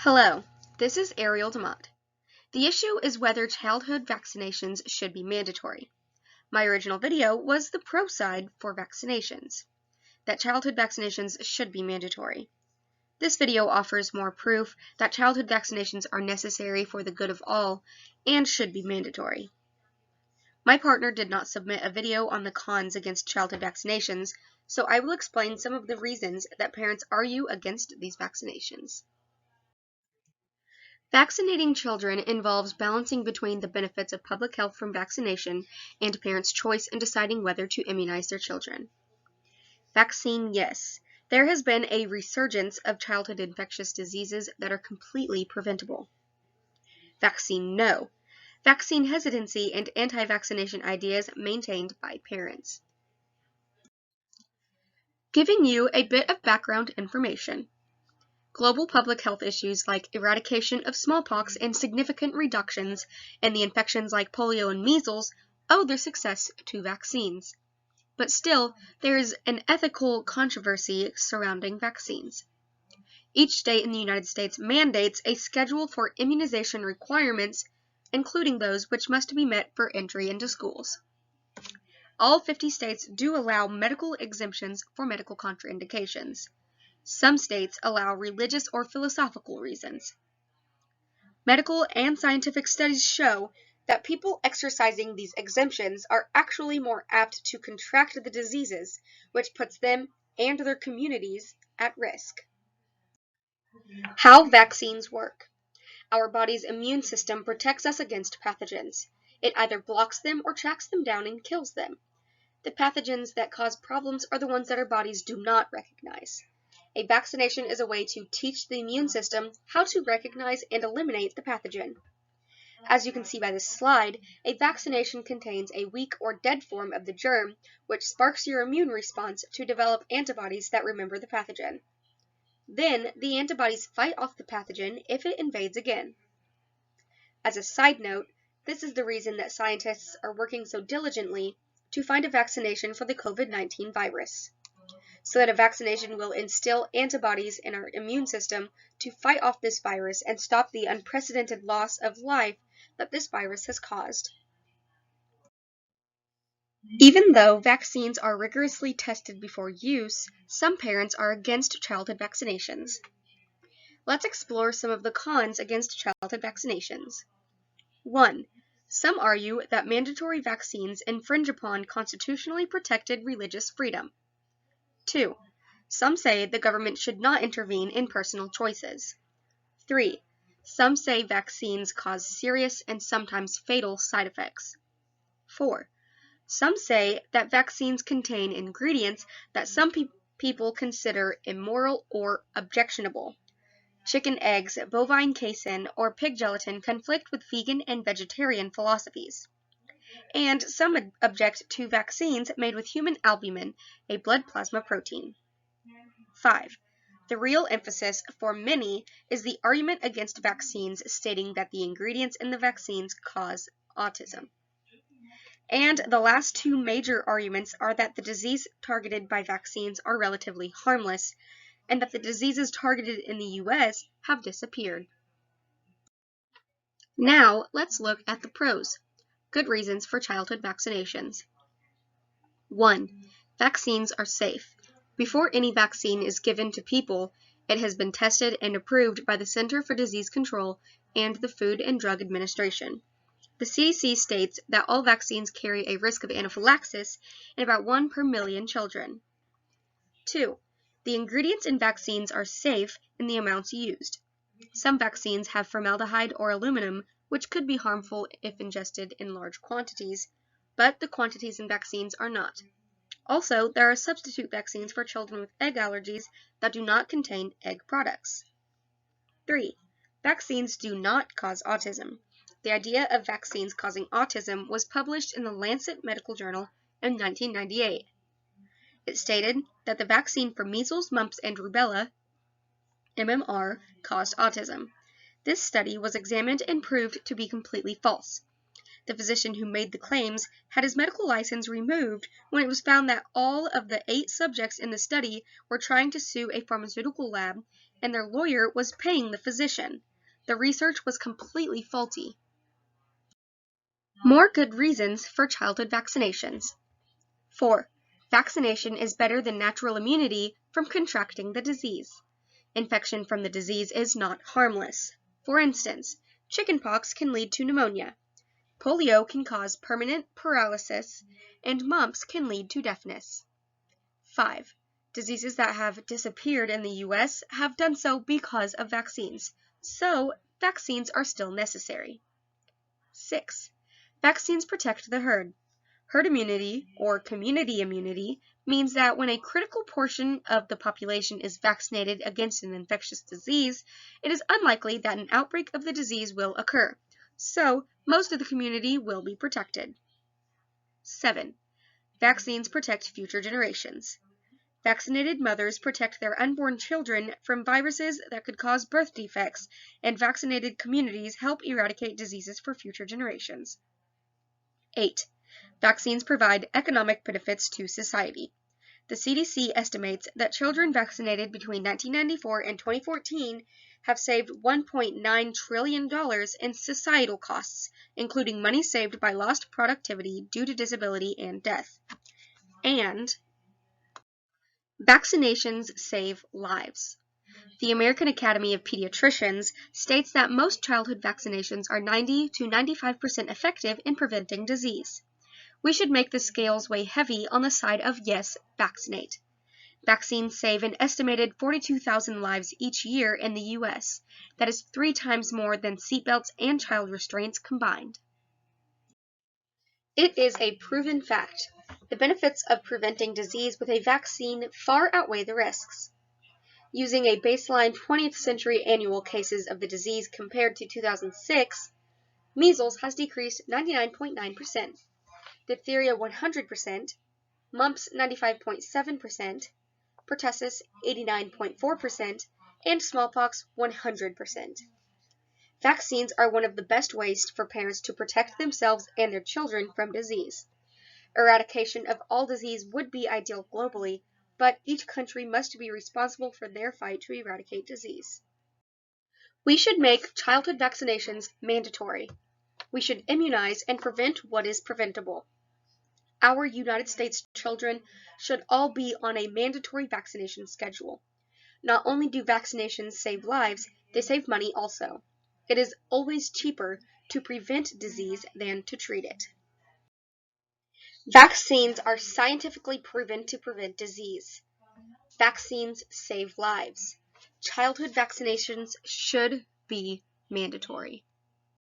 Hello, this is Ariel DeMott. The issue is whether childhood vaccinations should be mandatory. My original video was the pro side for vaccinations, that childhood vaccinations should be mandatory. This video offers more proof that childhood vaccinations are necessary for the good of all and should be mandatory. My partner did not submit a video on the cons against childhood vaccinations, so I will explain some of the reasons that parents argue against these vaccinations. Vaccinating children involves balancing between the benefits of public health from vaccination and parents' choice in deciding whether to immunize their children. Vaccine, yes. There has been a resurgence of childhood infectious diseases that are completely preventable. Vaccine, no. Vaccine hesitancy and anti-vaccination ideas maintained by parents. Giving you a bit of background information. Global public health issues like eradication of smallpox and significant reductions in the infections like polio and measles owe their success to vaccines. But still, there is an ethical controversy surrounding vaccines. Each state in the United States mandates a schedule for immunization requirements, including those which must be met for entry into schools. All 50 states do allow medical exemptions for medical contraindications. Some states allow religious or philosophical reasons. Medical and scientific studies show that people exercising these exemptions are actually more apt to contract the diseases, which puts them and their communities at risk. How vaccines work. Our body's immune system protects us against pathogens. It either blocks them or tracks them down and kills them. The pathogens that cause problems are the ones that our bodies do not recognize. A vaccination is a way to teach the immune system how to recognize and eliminate the pathogen. As you can see by this slide, a vaccination contains a weak or dead form of the germ, which sparks your immune response to develop antibodies that remember the pathogen. Then, the antibodies fight off the pathogen if it invades again. As a side note, this is the reason that scientists are working so diligently to find a vaccination for the COVID-19 virus, so that a vaccination will instill antibodies in our immune system to fight off this virus and stop the unprecedented loss of life that this virus has caused. Even though vaccines are rigorously tested before use, some parents are against childhood vaccinations. Let's explore some of the cons against childhood vaccinations. 1. Some argue that mandatory vaccines infringe upon constitutionally protected religious freedom. 2. Some say the government should not intervene in personal choices. 3. Some say vaccines cause serious and sometimes fatal side effects. 4. Some say that vaccines contain ingredients that some people consider immoral or objectionable. Chicken eggs, bovine casein, or pig gelatin conflict with vegan and vegetarian philosophies. And some object to vaccines made with human albumin, a blood plasma protein. 5. The real emphasis for many is the argument against vaccines, stating that the ingredients in the vaccines cause autism. And the last two major arguments are that the disease targeted by vaccines are relatively harmless, and that the diseases targeted in the US have disappeared. Now, let's look at the pros. Good reasons for childhood vaccinations. 1. Vaccines are safe. Before any vaccine is given to people, it has been tested and approved by the Center for Disease Control and the Food and Drug Administration. The CDC states that all vaccines carry a risk of anaphylaxis in about 1 per million children. 2. The ingredients in vaccines are safe in the amounts used. Some vaccines have formaldehyde or aluminum, which could be harmful if ingested in large quantities, but the quantities in vaccines are not. Also, there are substitute vaccines for children with egg allergies that do not contain egg products. 3. Vaccines do not cause autism. The idea of vaccines causing autism was published in the Lancet Medical Journal in 1998. It stated that the vaccine for measles, mumps, and rubella, MMR, caused autism. This study was examined and proved to be completely false. The physician who made the claims had his medical license removed when it was found that all of the 8 subjects in the study were trying to sue a pharmaceutical lab and their lawyer was paying the physician. The research was completely faulty. More good reasons for childhood vaccinations. 4. Vaccination is better than natural immunity from contracting the disease. Infection from the disease is not harmless. For instance, chickenpox can lead to pneumonia, polio can cause permanent paralysis, and mumps can lead to deafness. 5. Diseases that have disappeared in the U.S. have done so because of vaccines, so vaccines are still necessary. 6. Vaccines protect the herd. Herd immunity, or community immunity, means that when a critical portion of the population is vaccinated against an infectious disease, it is unlikely that an outbreak of the disease will occur, so most of the community will be protected. 7. Vaccines protect future generations. Vaccinated mothers protect their unborn children from viruses that could cause birth defects, and vaccinated communities help eradicate diseases for future generations. 8. Vaccines provide economic benefits to society. The CDC estimates that children vaccinated between 1994 and 2014 have saved $1.9 trillion in societal costs, including money saved by lost productivity due to disability and death. And vaccinations save lives. The American Academy of Pediatricians states that most childhood vaccinations are 90 to 95% effective in preventing disease. We should make the scales weigh heavy on the side of yes, vaccinate. Vaccines save an estimated 42,000 lives each year in the U.S. That is 3 times more than seatbelts and child restraints combined. It is a proven fact. The benefits of preventing disease with a vaccine far outweigh the risks. Using a baseline 20th century annual cases of the disease compared to 2006, measles has decreased 99.9%, diphtheria 100%, mumps 95.7%, pertussis 89.4%, and smallpox 100%. Vaccines are one of the best ways for parents to protect themselves and their children from disease. Eradication of all disease would be ideal globally, but each country must be responsible for their fight to eradicate disease. We should make childhood vaccinations mandatory. We should immunize and prevent what is preventable. Our United States children should all be on a mandatory vaccination schedule. Not only do vaccinations save lives, they save money also. It is always cheaper to prevent disease than to treat it. Vaccines are scientifically proven to prevent disease. Vaccines save lives. Childhood vaccinations should be mandatory.